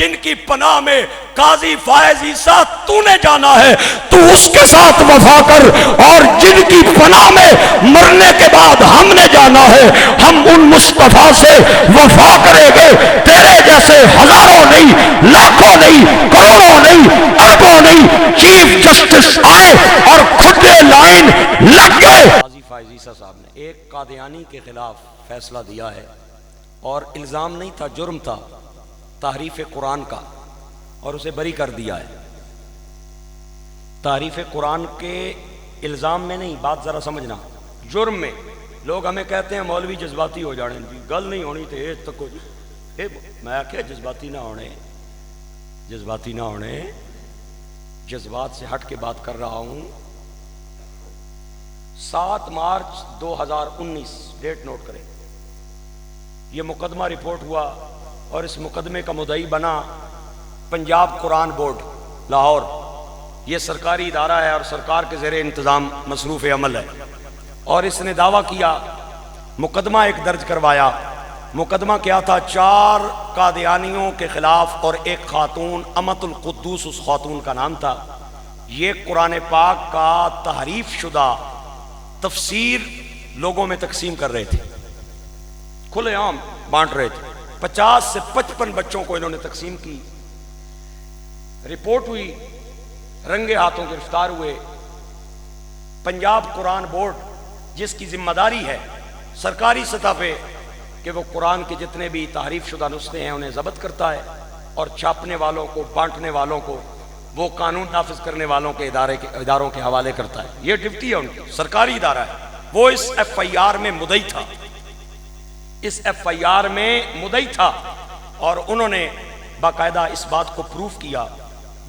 جن کی پناہ میں قاضی فائز عیسیٰ تو نے جانا ہے تو اس کے ساتھ وفا کر، اور جن کی پناہ میں مرنے کے بعد ہم نے جانا ہے ہم ان مصطفیٰ سے وفا کریں گے۔ تیرے جیسے ہزاروں نہیں، لاکھوں نہیں، کروڑوں نہیں، اربوں نہیں، چیف جسٹس آئے اور کھڈے لائن لگ گئے۔ قاضی فائز عیسیٰ صاحب نے ایک قادیانی کے خلاف فیصلہ دیا ہے، اور الزام نہیں تھا، جرم تھا تحریف قرآن کا، اور اسے بری کر دیا ہے۔ تحریف قرآن کے الزام میں نہیں، بات ذرا سمجھنا، جرم میں۔ لوگ ہمیں کہتے ہیں مولوی جذباتی ہو جانے، گل نہیں ہونی تھے، میں کیا جذباتی نہ ہونے، جذباتی نہ ہونے، جذبات سے ہٹ کے بات کر رہا ہوں۔ 7 مارچ 2019 ڈیٹ نوٹ کریں، یہ مقدمہ رپورٹ ہوا، اور اس مقدمے کا مدعی بنا پنجاب قرآن بورڈ لاہور۔ یہ سرکاری ادارہ ہے اور سرکار کے زیر انتظام مصروف عمل ہے، اور اس نے دعویٰ کیا، مقدمہ ایک درج کروایا۔ مقدمہ کیا تھا؟ 4 قادیانیوں کے خلاف اور ایک خاتون، امت القدوس اس خاتون کا نام تھا۔ یہ قرآن پاک کا تحریف شدہ تفسیر لوگوں میں تقسیم کر رہے تھے، کھلے عام بانٹ رہے تھے۔ 50 سے 55 بچوں کو انہوں نے تقسیم کی۔ رپورٹ ہوئی، رنگے ہاتھوں گرفتار ہوئے۔ پنجاب قرآن بورڈ جس کی ذمہ داری ہے سرکاری سطح پہ کہ وہ قرآن کے جتنے بھی تحریف شدہ نسخے ہیں انہیں ضبط کرتا ہے، اور چھاپنے والوں کو، بانٹنے والوں کو، وہ قانون نافذ کرنے والوں کے اداروں کے حوالے کرتا ہے۔ یہ ڈیوٹی ہے ان کی، سرکاری ادارہ ہے۔ وہ اس ایف آئی آر میں مدعی تھا، اس ایف آئی آر میں مدعی تھا، اور انہوں نے باقاعدہ اس بات کو پروف کیا،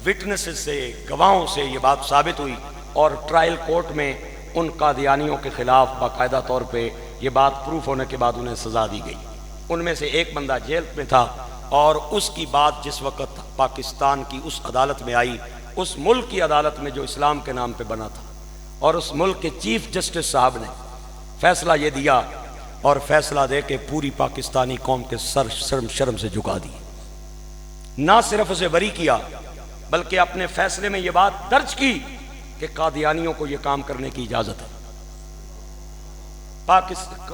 وٹنسز سے، گواہوں سے یہ بات ثابت ہوئی، اور ٹرائل کورٹ میں ان قادیانیوں کے خلاف باقاعدہ طور پہ یہ بات پروف ہونے کے بعد انہیں سزا دی گئی۔ ان میں سے ایک بندہ جیل میں تھا، اور اس کی بات جس وقت پاکستان کی اس عدالت میں آئی، اس ملک کی عدالت میں جو اسلام کے نام پہ بنا تھا، اور اس ملک کے چیف جسٹس صاحب نے فیصلہ یہ دیا، اور فیصلہ دے کے پوری پاکستانی قوم کے سر شرم سے جھکا دی۔ نہ صرف اسے بری کیا بلکہ اپنے فیصلے میں یہ بات درج کی کہ قادیانیوں کو یہ کام کرنے کی اجازت ہے۔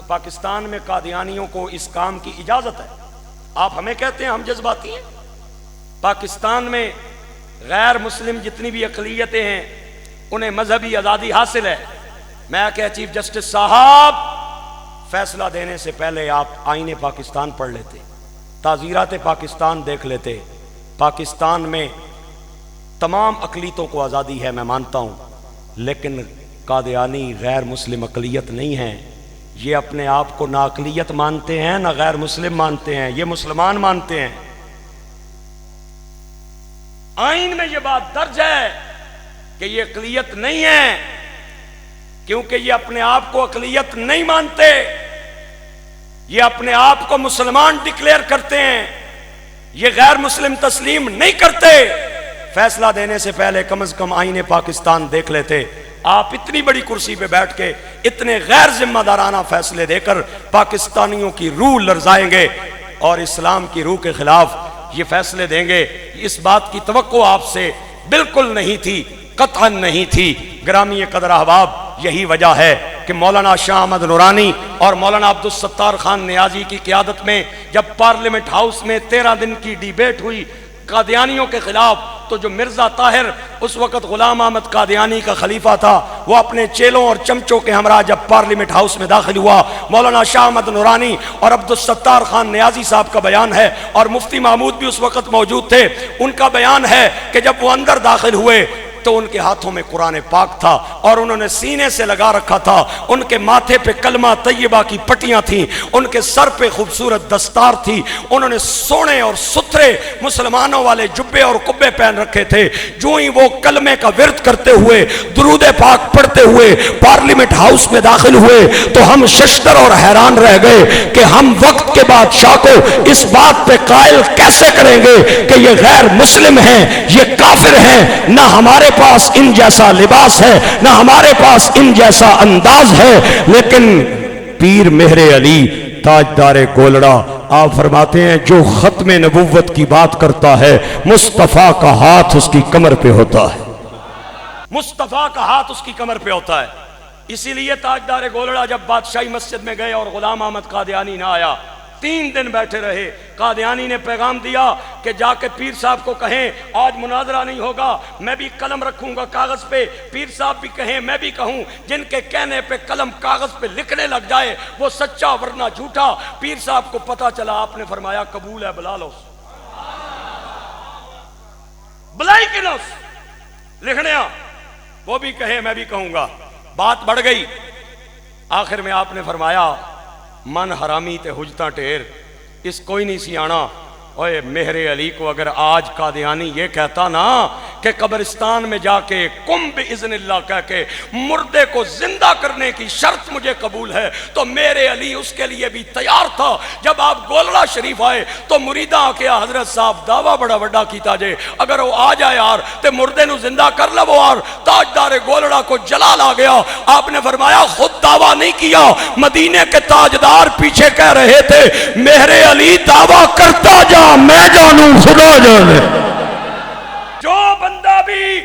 پاکستان میں قادیانیوں کو اس کام کی اجازت ہے۔ آپ ہمیں کہتے ہیں ہم جذباتی ہیں، پاکستان میں غیر مسلم جتنی بھی اقلیتیں ہیں انہیں مذہبی آزادی حاصل ہے۔ میں کہ چیف جسٹس صاحب، فیصلہ دینے سے پہلے آپ آئین پاکستان پڑھ لیتے، تعزیرات پاکستان دیکھ لیتے۔ پاکستان میں تمام اقلیتوں کو آزادی ہے، میں مانتا ہوں، لیکن قادیانی غیر مسلم اقلیت نہیں ہیں۔ یہ اپنے آپ کو نہ اقلیت مانتے ہیں، نہ غیر مسلم مانتے ہیں، یہ مسلمان مانتے ہیں۔ آئین میں یہ بات درج ہے کہ یہ اقلیت نہیں ہے، کیونکہ یہ اپنے آپ کو اقلیت نہیں مانتے، یہ اپنے آپ کو مسلمان ڈکلیئر کرتے ہیں، یہ غیر مسلم تسلیم نہیں کرتے۔ فیصلہ دینے سے پہلے کم از کم آئین پاکستان دیکھ لیتے۔ آپ اتنی بڑی کرسی پہ بیٹھ کے اتنے غیر ذمہ دارانہ فیصلے دے کر پاکستانیوں کی روح لرزائیں گے اور اسلام کی روح کے خلاف یہ فیصلے دیں گے، اس بات کی توقع آپ سے بالکل نہیں تھی، قطعا نہیں تھی۔ گرامی قدر احباب، یہی وجہ ہے کہ مولانا شاہ احمد نورانی اور مولانا عبدالستار خان نیازی کی قیادت میں جب پارلیمنٹ ہاؤس میں 13 دن کی ڈیبیٹ ہوئی قادیانیوں کے خلاف، تو جو مرزا طاہر اس وقت غلام احمد قادیانی کا خلیفہ تھا، وہ اپنے چیلوں اور چمچوں کے ہمراہ جب پارلیمنٹ ہاؤس میں داخل ہوا، مولانا شاہ احمد نورانی اور عبدالستار خان نیازی صاحب کا بیان ہے، اور مفتی محمود بھی اس وقت موجود تھے، ان کا بیان ہے کہ جب وہ اندر داخل ہوئے تو ان کے ہاتھوں میں قرآن پاک تھا، اور انہوں نے سینے سے لگا رکھا تھا، ان کے ماتھے پہ کلمہ طیبہ کی پٹیاں تھیں، ان کے سر پہ خوبصورت دستار تھی، انہوں نے سونے اور ستھرے مسلمانوں والے جبے اور قبے پہن رکھے تھے۔ جو ہی وہ کلمے کا ورد کرتے ہوئے، درود پاک پڑھتے ہوئے پارلیمنٹ ہاؤس میں داخل ہوئے تو ہم ششدر اور حیران رہ گئے کہ ہم وقت کے بادشاہ کو اس بات پہ قائل کیسے کریں گے کہ یہ غیر مسلم ہیں، یہ کافر ہیں۔ نہ ہمارے پاس ان جیسا لباس ہے، نہ ہمارے پاس ان جیسا انداز ہے، لیکن پیر مہر علی تاجدار گولڑا آپ فرماتے ہیں جو ختم نبوت کی بات کرتا ہے مصطفیٰ کا ہاتھ اس کی کمر پہ ہوتا ہے، مصطفیٰ کا ہاتھ اس کی کمر پہ ہوتا ہے۔ اسی لیے تاجدار گولڑا جب بادشاہی مسجد میں گئے اور غلام احمد قادیانی نہ آیا، 3 دن بیٹھے رہے۔ قادیانی نے پیغام دیا کہ جا کے پیر صاحب کو کہیں آج مناظرہ نہیں ہوگا، میں بھی قلم رکھوں گا کاغذ پہ، پیر صاحب بھی کہیں میں بھی کہوں، جن کے کہنے پہ قلم کاغذ پہ لکھنے لگ جائے وہ سچا ورنہ جھوٹا۔ پیر صاحب کو پتا چلا، آپ نے فرمایا قبول ہے، بلا لو، بلائی کی نفس لکھنے آ، وہ بھی کہے میں بھی کہوں گا۔ بات بڑھ گئی، آخر میں آپ نے فرمایا من حرامی تے حجتاں ٹھیر، اس کوئی نہیں سی آنا۔ اوے مہر علی کو اگر آج قادیانی یہ کہتا نا کہ قبرستان میں جا کے کم باذن اللہ کہہ کے مردے کو زندہ کرنے کی شرط مجھے قبول ہے، تو میرے علی اس کے لیے بھی تیار تھا۔ جب آپ گولڑا شریف آئے تو مریداں آ کے حضرت صاحب دعویٰ بڑا بڑا کیتا جے، اگر وہ آ جائے یار تے مردے نو زندہ کر لو یار۔ تاجدار گولڑا کو جلال آ گیا، آپ نے فرمایا خود دعویٰ نہیں کیا، مدینے کے تاجدار پیچھے کہہ رہے تھے مہر علی دعویٰ کرتا جا، میں جانوں خدا جانے۔ جو بندہ بھی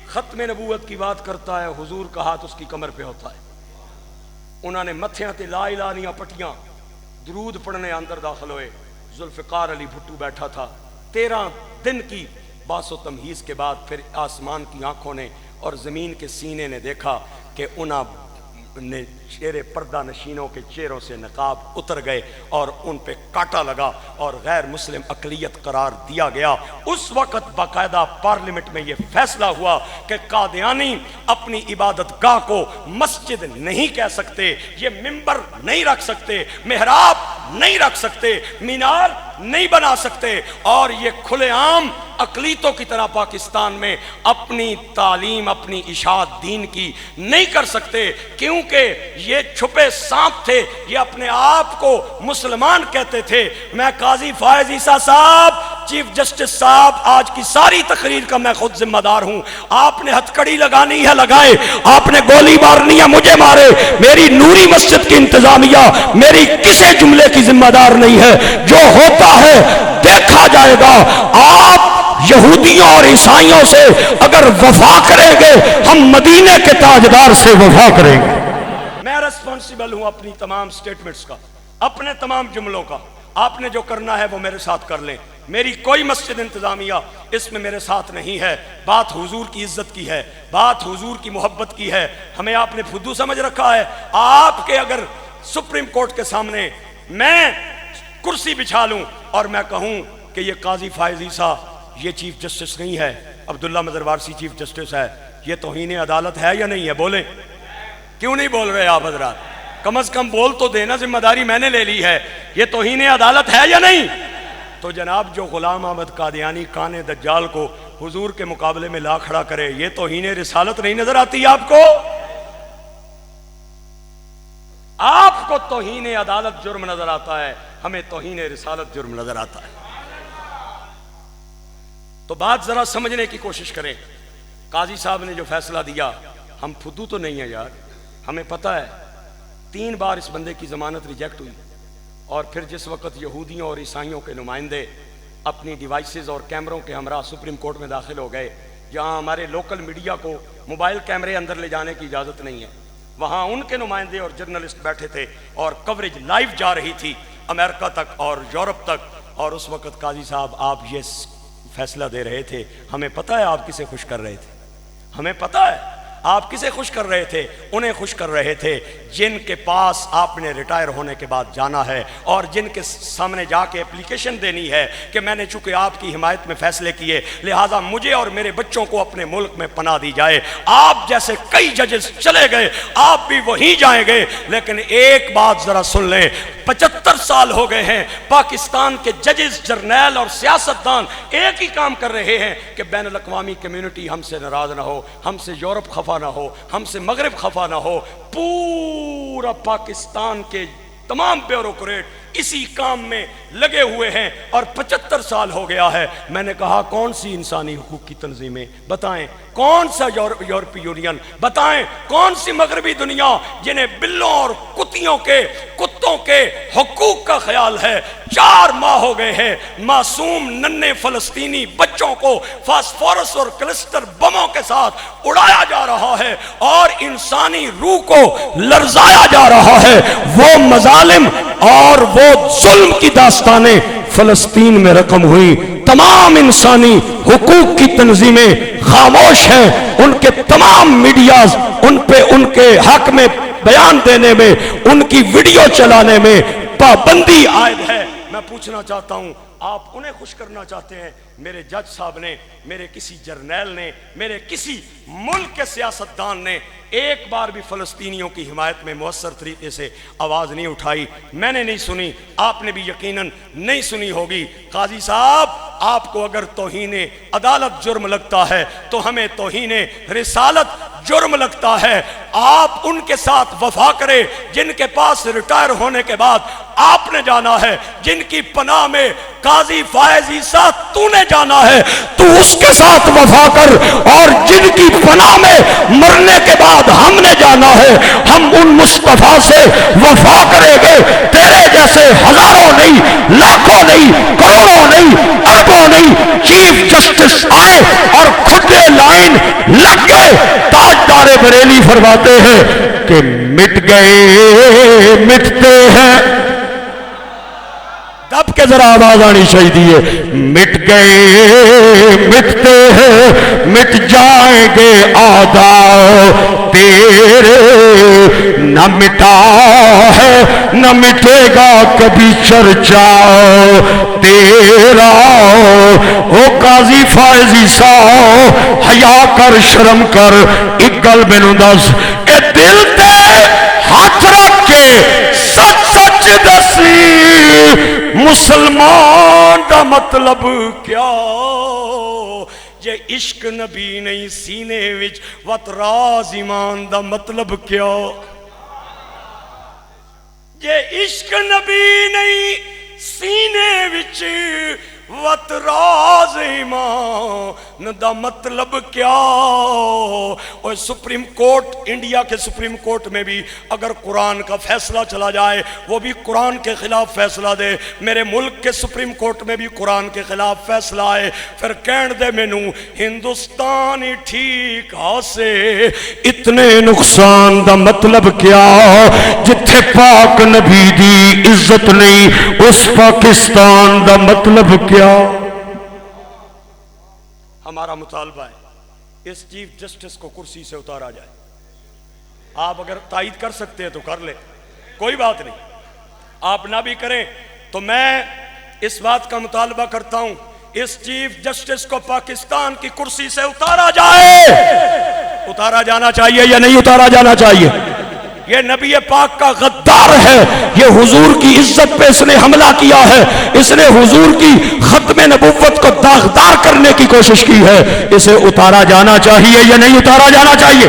ختم نبوت کی بات کرتا ہے حضور کا ہاتھ اس کی کمر پہ ہوتا ہے۔ انہوں نے متھیاں تے لا الہ نہیں پٹیاں، درود پڑھنے اندر داخل ہوئے۔ ذوالفقار علی بھٹو بیٹھا تھا۔ 13 دن کی باس و تمہیز کے بعد پھر آسمان کی آنکھوں نے اور زمین کے سینے نے دیکھا کہ انہاں نے چہرے پردہ نشینوں کے چہروں سے نقاب اتر گئے اور ان پہ کاٹا لگا اور غیر مسلم اقلیت قرار دیا گیا۔ اس وقت باقاعدہ پارلیمنٹ میں یہ فیصلہ ہوا کہ قادیانی اپنی عبادت گاہ کو مسجد نہیں کہہ سکتے، یہ ممبر نہیں رکھ سکتے، محراب نہیں رکھ سکتے، مینار نہیں بنا سکتے، اور یہ کھلے عام اقلیتوں کی طرح پاکستان میں اپنی تعلیم، اپنی اشاعت دین کی نہیں کر سکتے، کیونکہ یہ چھپے سانپ تھے، یہ اپنے آپ کو مسلمان کہتے تھے۔ میں قاضی فائز عیسیٰ صاحب، چیف جسٹس صاحب، آج کی ساری تقریر کا میں خود ذمہ دار ہوں۔ آپ نے ہتھکڑی لگانی ہے لگائے، آپ نے گولی مارنی ہے مجھے مارے، میری نوری مسجد کی انتظامیہ میری کسی جملے کی ذمہ دار نہیں ہے، جو ہوتا ہے دیکھا جائے گا۔ آپ یہودیوں اور عیسائیوں سے اگر وفا کریں گے، ہم مدینے کے تاجدار سے وفا کریں گے۔ میں ریسپانسیبل ہوں اپنی تمام سٹیٹمنٹس کا، اپنے تمام جملوں کا۔ آپ نے جو کرنا ہے وہ میرے ساتھ کر لیں، میری کوئی مسجد انتظامیہ اس میں میرے ساتھ نہیں ہے۔ بات حضور کی عزت کی ہے، بات حضور کی محبت کی ہے۔ ہمیں آپ نے فدو سمجھ رکھا ہے۔ آپ کے اگر سپریم کورٹ کے سامنے میں کرسی بچھا لوں اور میں کہوں کہ یہ قاضی فائز عیسیٰ یہ چیف جسٹس نہیں ہے، عبداللہ مظہر وارثی چیف جسٹس ہے، یہ توہین عدالت ہے یا نہیں ہے؟ بولیں، کیوں نہیں بول رہے آپ حضرات؟ کم از کم بول تو دینا، ذمہ داری میں نے لے لی ہے، یہ توہین عدالت ہے یا نہیں؟ تو جناب جو غلام احمد قادیانی کان دجال کو حضور کے مقابلے میں لا کھڑا کرے، یہ توہین رسالت نہیں نظر آتی آپ کو؟ آپ کو توہین عدالت جرم نظر آتا ہے، ہمیں توہین رسالت جرم نظر آتا ہے۔ تو بات ذرا سمجھنے کی کوشش کریں۔ قاضی صاحب نے جو فیصلہ دیا، ہم فدو تو نہیں ہیں یار، ہمیں پتہ ہے 3 بار اس بندے کی ضمانت ریجیکٹ ہوئی، اور پھر جس وقت یہودیوں اور عیسائیوں کے نمائندے اپنی ڈیوائسز اور کیمروں کے ہمراہ سپریم کورٹ میں داخل ہو گئے، جہاں ہمارے لوکل میڈیا کو موبائل کیمرے اندر لے جانے کی اجازت نہیں ہے، وہاں ان کے نمائندے اور جرنلسٹ بیٹھے تھے اور کوریج لائیو جا رہی تھی امریکہ تک اور یورپ تک، اور اس وقت قاضی صاحب آپ یہ فیصلہ دے رہے تھے۔ ہمیں پتہ ہے آپ کسے خوش کر رہے تھے، ہمیں پتہ ہے آپ کسے خوش کر رہے تھے۔ انہیں خوش کر رہے تھے جن کے پاس آپ نے ریٹائر ہونے کے بعد جانا ہے اور جن کے سامنے جا کے اپلیکیشن دینی ہے کہ میں نے چونکہ آپ کی حمایت میں فیصلے کیے، لہٰذا مجھے اور میرے بچوں کو اپنے ملک میں پناہ دی جائے۔ آپ جیسے کئی ججز چلے گئے، آپ بھی وہیں جائیں گے، لیکن ایک بات ذرا سن لیں، 75 سال ہو گئے ہیں پاکستان کے ججز، جرنیل اور سیاستدان ایک ہی کام کر رہے ہیں کہ بین الاقوامی کمیونٹی ہم سے ناراض نہ ہو، ہم سے یورپ خفا نہ ہو، ہم سے مغرب خفا نہ ہو۔ پورا پاکستان کے تمام بیوروکریٹ اسی کام میں لگے ہوئے ہیں اور 75 سال ہو گیا ہے۔ میں نے کہا کون سی انسانی حقوق کی تنظیمیں بتائیں، کون سا یورپی یونین بتائیں، کون سی مغربی دنیا جنہیں بلوں اور کتوں کے حقوق کا خیال ہے۔ 4 ماہ ہو گئے ہیں معصوم ننھے فلسطینی بچوں کو فاسفورس اور کلسٹر بموں کے ساتھ اڑایا جا رہا ہے اور انسانی روح کو لرزایا جا رہا ہے۔ وہ مظالم اور وہ ظلم کی داستانیں فلسطین میں رقم ہوئی۔ تمام انسانی حقوق کی تنظیمیں خاموش ہیں، ان کے تمام میڈیاز ان پہ ان کے حق میں بیان دینے میں، ان کی ویڈیو چلانے میں پابندی عائد ہے۔ میں پوچھنا چاہتا ہوں، آپ انہیں خوش کرنا چاہتے ہیں؟ میرے جج صاحب نے، میرے کسی جرنیل نے، میرے کسی ملک کے سیاستدان نے ایک بار بھی فلسطینیوں کی حمایت میں مؤثر طریقے سے آواز نہیں اٹھائی۔ میں نے نہیں سنی، آپ نے بھی یقیناً نہیں سنی ہوگی۔ قاضی صاحب، آپ کو اگر توہین عدالت جرم لگتا ہے تو ہمیں توہین رسالت جرم لگتا ہے۔ آپ ان کے ساتھ وفا کرے جن کے پاس ریٹائر ہونے کے بعد آپ نے جانا ہے، جن کی پناہ میں قاضی فائز عیسیٰ تو نے جانا ہے، تو اس کے ساتھ وفا کر، اور جن کی پناہ میں مرنے کے بعد ہم نے جانا ہے، ہم ان مصطفیٰ سے وفا کریں گے۔ تیرے جیسے ہزاروں نہیں، لاکھوں نہیں، کروڑوں نہیں، اربوں نہیں، چیف جسٹس آئے اور کھڈے لائن لگ گئے۔ تاجدار بریلی فرماتے ہیں کہ مٹ گئے مٹتے ہیں، دب کے ذرا آواز آنی چاہیے، مٹ گئے مٹتے ہیں، مٹ جائیں گے آدھا تیرے، نہ مٹا ہے نہ مٹے گا کبھی چرچا تیرا۔ او قاضی فائز عیسیٰ، حیا کر، شرم کر، ایک گل مینوں دس، اے دل تے ہاتھ رکھ کے سچ سچ دسی، مسلمان دا مطلب کیا؟ جے عشق نبی نہیں سینے وچ وت راز ایمان دا مطلب کیا؟ جے عشق نبی نہیں سینے وچ وت راز ایمان دا مطلب کیا؟ اور سپریم کورٹ، انڈیا کے سپریم کورٹ میں بھی اگر قرآن کا فیصلہ چلا جائے وہ بھی قرآن کے خلاف فیصلہ دے، میرے ملک کے سپریم کورٹ میں بھی قرآن کے خلاف فیصلہ آئے، پھر کہن دے مینوں ہندوستان ہی ٹھیک ہاسے، اتنے نقصان دا مطلب کیا؟ جتھے پاک نبی دی عزت نہیں اس پاکستان دا مطلب کیا؟ ہمارا مطالبہ ہے اس چیف جسٹس کو کرسی سے اتارا جائے۔ آپ اگر تائید کر سکتے ہیں تو کر لیں، کوئی بات نہیں۔ آپ نہ بھی کریں تو میں اس بات کا مطالبہ کرتا ہوں، اس چیف جسٹس کو پاکستان کی کرسی سے اتارا جائے۔ اتارا جانا چاہیے یا نہیں اتارا جانا چاہیے؟ یہ نبی پاک کا غدار ہے، یہ حضور کی عزت پہ اس نے حملہ کیا ہے، اس نے حضور کی ختم نبوت کو داغدار کرنے کی کوشش کی ہے۔ اسے اتارا جانا چاہیے یا نہیں اتارا جانا چاہیے؟